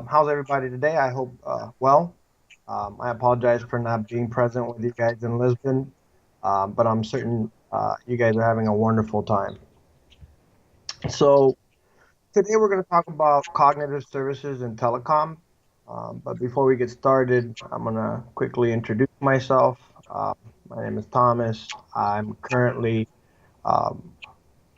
How's everybody today? I hope well. I apologize for not being present with you guys in Lisbon, but I'm certain you guys are having a wonderful time. So, today we're going to talk about cognitive services and telecom. But before we get started, I'm going to quickly introduce myself. My name is Thomas. I'm currently um,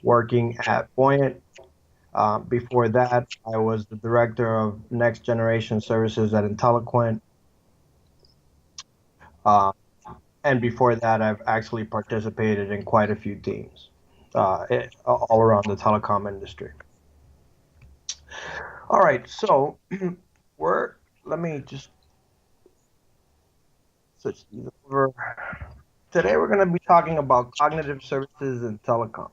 working at Buoyant. Before that, I was the director of next generation services at Inteliquent. Uh, and before that, I've actually participated in quite a few teams all around the telecom industry. All right, so we're let me just switch these over. Today, we're going to be talking about cognitive services and telecom.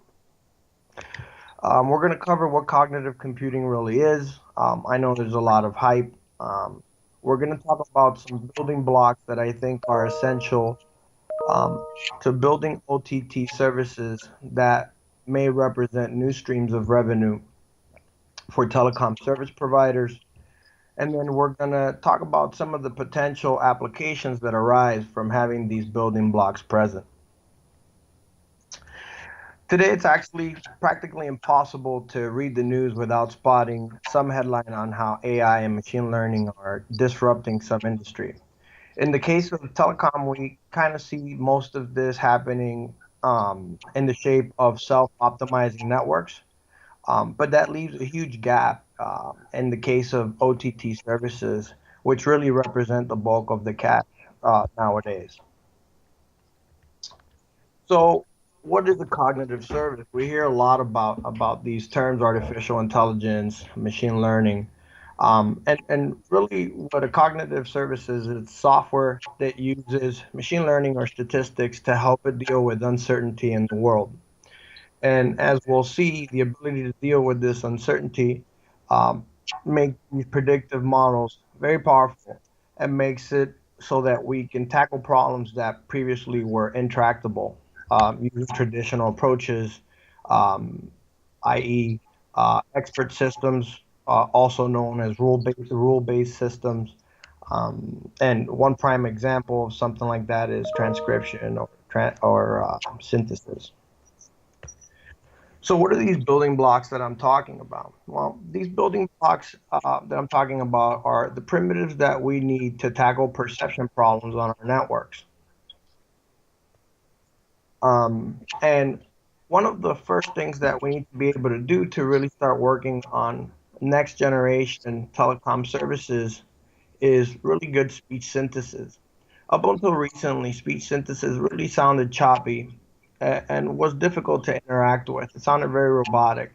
We're going to cover what cognitive computing really is. I know there's a lot of hype. Um, we're going to talk about some building blocks that I think are essential um, to building OTT services that may represent new streams of revenue for telecom service providers. And then we're going to talk about some of the potential applications that arise from having these building blocks present. Today, it's actually practically impossible to read the news without spotting some headline on how AI and machine learning are disrupting some industry. In the case of telecom, we kind of see most of this happening in the shape of self-optimizing networks, but that leaves a huge gap in the case of OTT services, which really represent the bulk of the cash nowadays. So, what is a cognitive service? We hear a lot about these terms: artificial intelligence, machine learning, and really, what a cognitive service is, it's software that uses machine learning or statistics to help it deal with uncertainty in the world. And as we'll see, the ability to deal with this uncertainty um, make these predictive models very powerful and makes it so that we can tackle problems that previously were intractable using traditional approaches, um, i.e., expert systems, also known as rule-based systems. And one prime example of something like that is transcription or synthesis. So, what are these building blocks that I'm talking about? Well, these building blocks that I'm talking about are the primitives that we need to tackle perception problems on our networks. And one of the first things that we need to be able to do to really start working on next generation telecom services is really good speech synthesis. Up until recently, speech synthesis really sounded choppy and was difficult to interact with. It sounded very robotic.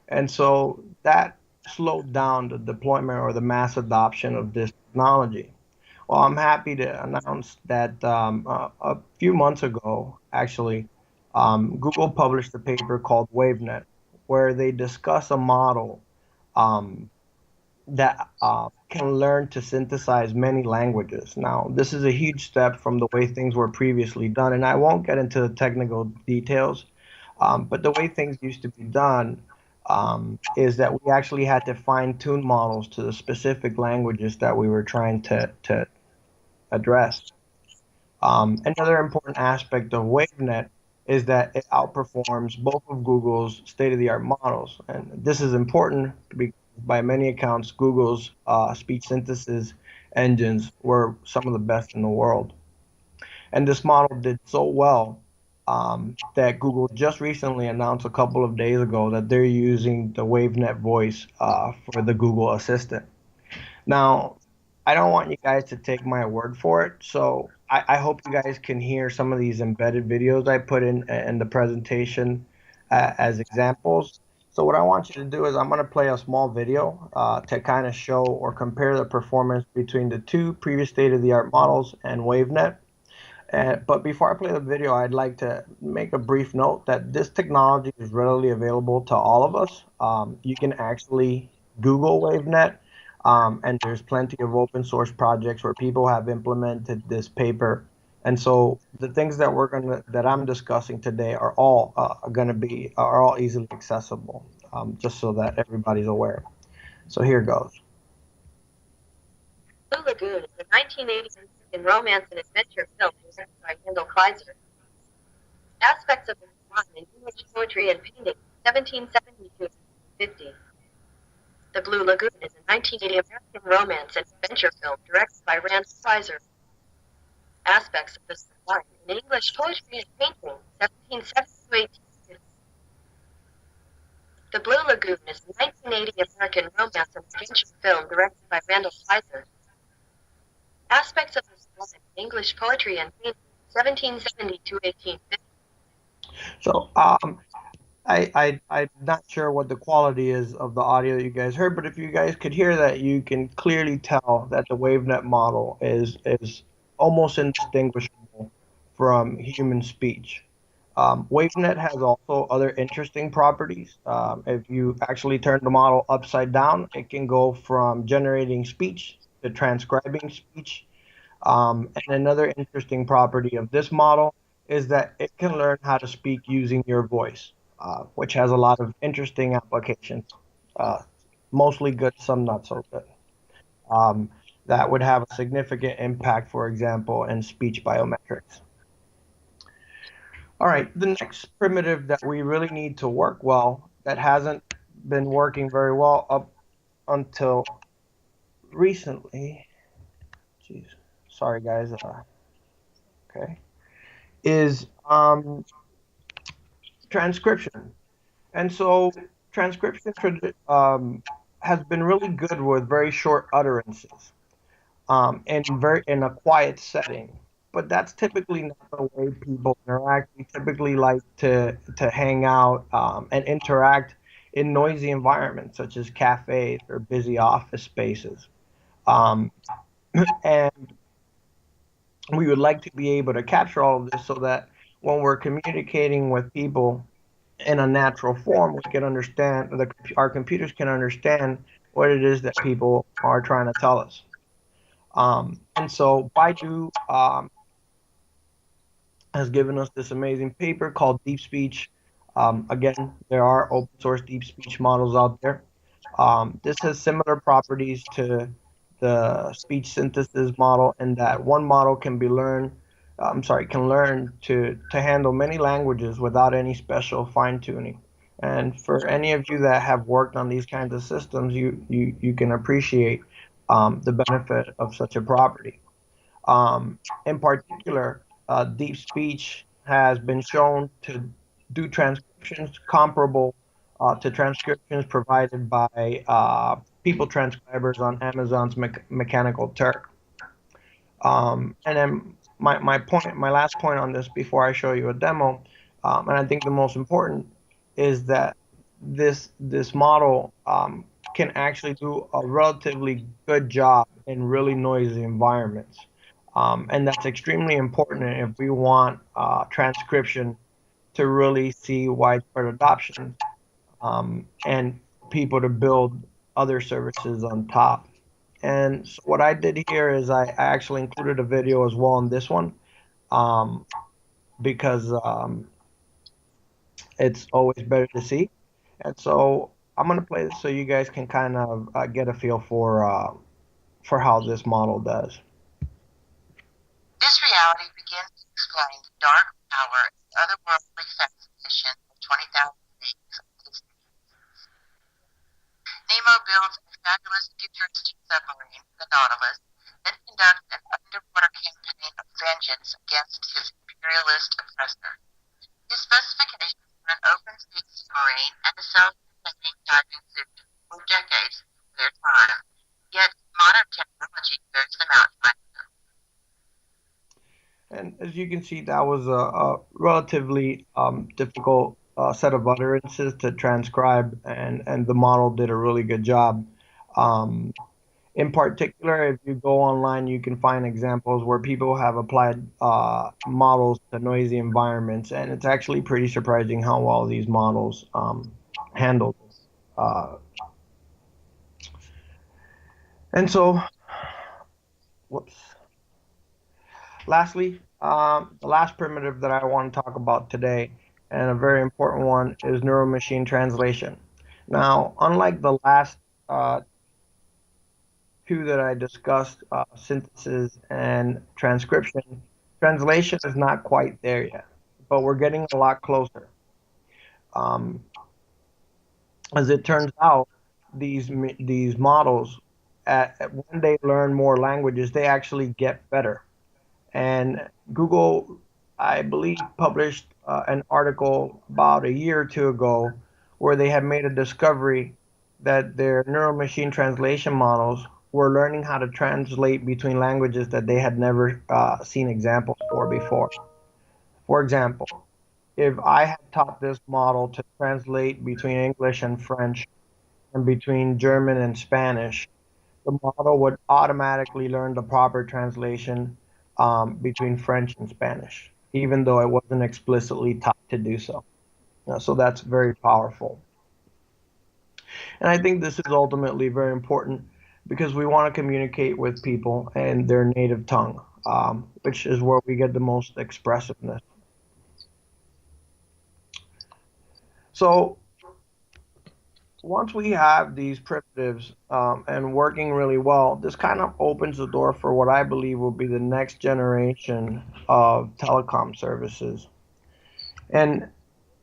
And so that slowed down the deployment or the mass adoption of this technology. Well, I'm happy to announce that a few months ago, actually, Google published a paper called WaveNet, where they discuss a model um, that can learn to synthesize many languages. Now, this is a huge step from the way things were previously done, and I won't get into the technical details, but the way things used to be done is that we actually had to fine tune models to the specific languages that we were trying to address. Another important aspect of WaveNet is that it outperforms both of Google's state-of-the-art models. And this is important because by many accounts, Google's speech synthesis engines were some of the best in the world. And this model did so well that Google just recently announced a couple of days ago that they're using the WaveNet voice for the Google Assistant. Now, I don't want you guys to take my word for it, so I hope you guys can hear some of these embedded videos I put in the presentation as examples. So what I want you to do is I'm going to play a small video to kind of show or compare the performance between the two previous state-of-the-art models and WaveNet. But before I play the video, I'd like to make a brief note that this technology is readily available to all of us. You can actually Google WaveNet, and there's plenty of open source projects where people have implemented this paper. And so the things that I'm discussing today are all are all easily accessible, just so that everybody's aware. So here goes. Lagoon is a 1980 American romance and adventure film directed by Randall Kleiser. Aspects of the design in English poetry and painting, 1770 to 1850. The Blue Lagoon is a 1980 American romance and adventure film directed by Randall Kleiser. Aspects of the design in English poetry and painting, 1770 to 1850. The Blue Lagoon is a 1980 American romance and adventure film directed by Randall Kleiser. Aspects of the design in English poetry and painting, 1770 to 1850. So I'm not sure what the quality is of the audio that you guys heard, but if you guys could hear that, you can clearly tell that the WaveNet model is almost indistinguishable from human speech. WaveNet has also other interesting properties. If you actually turn the model upside down, it can go from generating speech to transcribing speech. And another interesting property of this model is that it can learn how to speak using your voice, which has a lot of interesting applications, uh, mostly good, some not so good. Um, that would have a significant impact, for example, in speech biometrics. All right, the next primitive that we really need to work well, that hasn't been working very well up until recently. Jeez, sorry guys. Okay, is transcription. And so transcription has been really good with very short utterances, in a quiet setting. But that's typically not the way people interact. We typically like to hang out and interact in noisy environments such as cafes or busy office spaces. Um, and we would like to be able to capture all of this so that when we're communicating with people in a natural form, we can understand, our computers can understand what it is that people are trying to tell us. And so Baidu has given us this amazing paper called Deep Speech. Again, there are open source deep speech models out there. This has similar properties to the speech synthesis model in that one model can be learned, can learn to handle many languages without any special fine tuning. And for any of you that have worked on these kinds of systems, you can appreciate the benefit of such a property. In particular, deep speech has been shown to do transcriptions comparable to transcriptions provided by people transcribers on Amazon's Mechanical Turk. And then my last point on this before I show you a demo, and I think the most important is that this model can actually do a relatively good job in really noisy environments. And that's extremely important if we want transcription to really see widespread adoption, and people to build other services on top. And so what I did here is I actually included a video as well on this one, um, because it's always better to see. And so I'm gonna play this so you guys can kind of get a feel for how this model does. This reality begins to explain the dark power and otherworldly fascination of 20,000 leagues of distant universe. Nemo builds a fabulous futuristic submarine, the Nautilus, then conducts an underwater campaign of vengeance against his imperialist oppressor. His specifications for an open-sea submarine and a self-sustaining diving suit were decades before their time, yet modern technology bears them out time ago. And as you can see, that was a relatively difficult set of utterances to transcribe, and the model did a really good job. Um, in particular, if you go online, you can find examples where people have applied models to noisy environments, and it's actually pretty surprising how well these models handle this. And so, whoops. Lastly, the last primitive that I want to talk about today, and a very important one, is neuro-machine translation. Now, unlike the last two that I discussed, synthesis and transcription, translation is not quite there yet, but we're getting a lot closer. Um, as it turns out, these models, when they learn more languages, they actually get better. And Google, I believe, published an article about a year or two ago where they had made a discovery that their neural machine translation models were learning how to translate between languages that they had never seen examples for before. For example, if I had taught this model to translate between English and French and between German and Spanish, the model would automatically learn the proper translation between French and Spanish, even though it wasn't explicitly taught to do so. So that's very powerful. And I think this is ultimately very important because we want to communicate with people in their native tongue, which is where we get the most expressiveness. So once we have these primitives and working really well, this kind of opens the door for what I believe will be the next generation of telecom services. And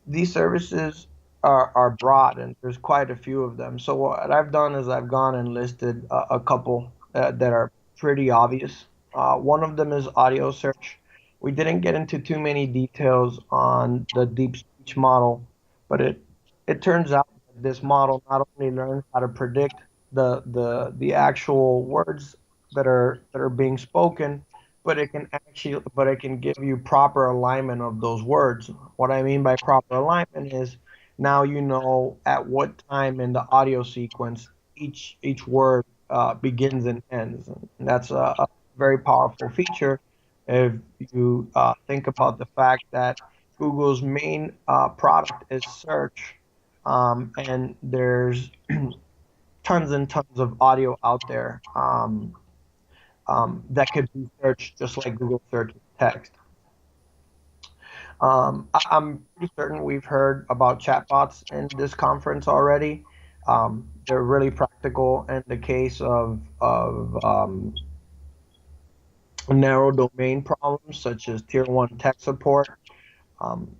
these services are broad, and there's quite a few of them. So what I've done is I've gone and listed a couple that are pretty obvious. One of them is audio search. We didn't get into too many details on the deep speech model, but it turns out that this model not only learns how to predict the actual words that are being spoken, but it can give you proper alignment of those words. What I mean by proper alignment is now you know at what time in the audio sequence each word begins and ends. And that's a very powerful feature if you think about the fact that Google's main product is search, and there's tons and tons of audio out there. That could be searched just like Google searches text. I'm pretty certain we've heard about chatbots in this conference already. They're really practical in the case of narrow domain problems such as tier one tech support.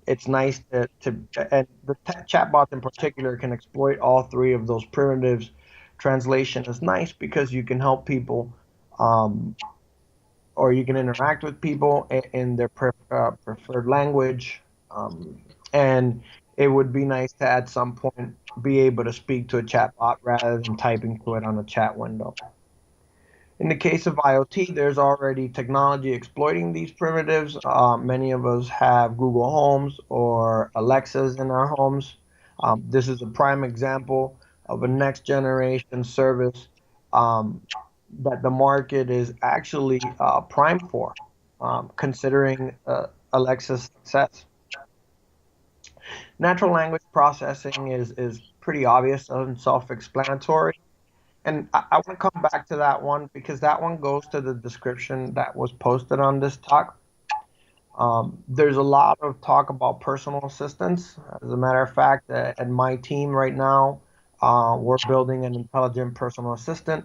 It's nice and the chatbots in particular can exploit all three of those primitives. Translation is nice because you can help people, or you can interact with people in their preferred language. And it would be nice to at some point be able to speak to a chatbot rather than typing to it on a chat window. In the case of IoT, there's already technology exploiting these primitives. Many of us have Google Homes or Alexas in our homes. This is a prime example of a next generation service um, that the market is actually primed for, considering Alexa's success. Natural language processing is pretty obvious and self-explanatory. And I want to come back to that one because that one goes to the description that was posted on this talk. There's a lot of talk about personal assistants. As a matter of fact, at my team right now, we're building an intelligent personal assistant.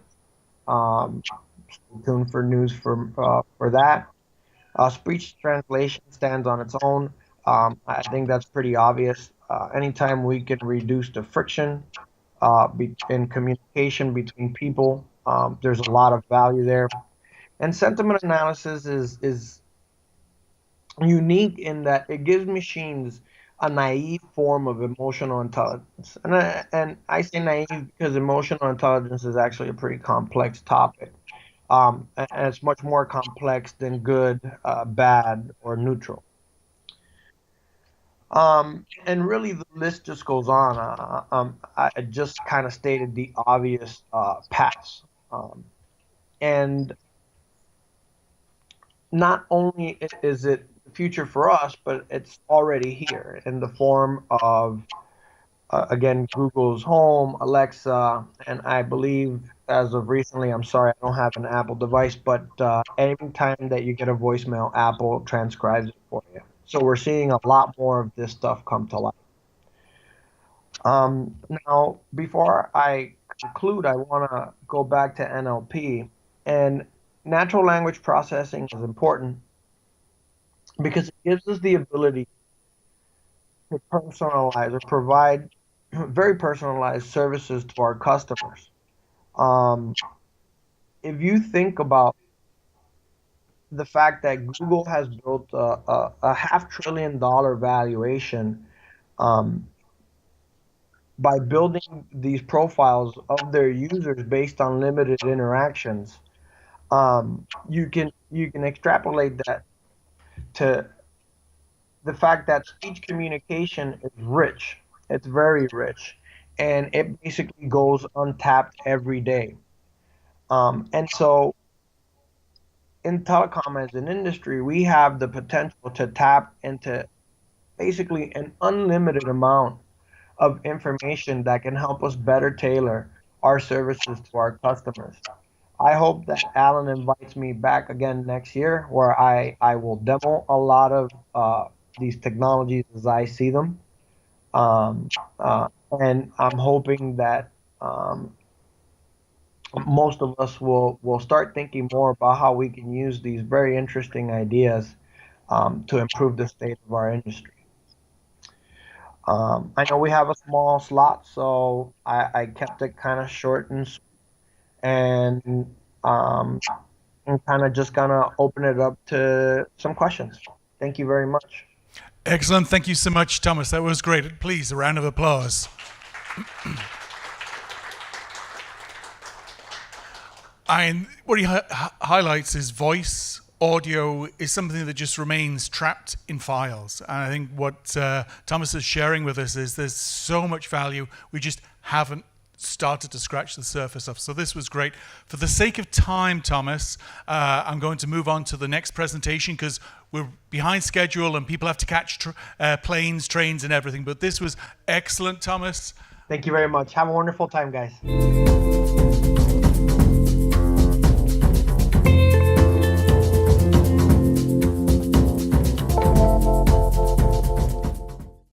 Stay tuned for news for that. Speech translation stands on its own. I think that's pretty obvious. Anytime we can reduce the friction in communication between people, there's a lot of value there. And sentiment analysis is unique in that it gives machines a naive form of emotional intelligence. And I say naive because emotional intelligence is actually a pretty complex topic. And it's much more complex than good, bad, or neutral. And really, the list just goes on. I just kind of stated the obvious paths. And not only is it the future for us, but it's already here in the form of, again, Google's Home, Alexa, and I believe as of recently, I'm sorry, I don't have an Apple device, but anytime that you get a voicemail, Apple transcribes it for you. So we're seeing a lot more of this stuff come to life. Now, before I conclude, I want to go back to NLP. And natural language processing is important because it gives us the ability to personalize or provide very personalized services to our customers. Um, if you think about the fact that Google has built a $500 billion valuation um, by building these profiles of their users based on limited interactions, you can extrapolate that to the fact that speech communication is rich. It's very rich, and it basically goes untapped every day. And so, in telecom as an industry, we have the potential to tap into basically an unlimited amount of information that can help us better tailor our services to our customers. I hope that Alan invites me back again next year where I will demo a lot of these technologies as I see them. Um, and I'm hoping that most of us will start thinking more about how we can use these very interesting ideas to improve the state of our industry. I know we have a small slot, so I kept it kind of short and sweet, and I'm kind of just gonna open it up to some questions. Thank you very much. Excellent. Thank you so much, Thomas. That was great. Please, a round of applause. And what he highlights is voice, audio is something that just remains trapped in files. And I think what Thomas is sharing with us is there's so much value we just haven't started to scratch the surface of. So this was great. For the sake of time, Thomas, I'm going to move on to the next presentation because we're behind schedule and people have to catch planes, trains, and everything. But this was excellent, Thomas. Thank you very much. Have a wonderful time, guys.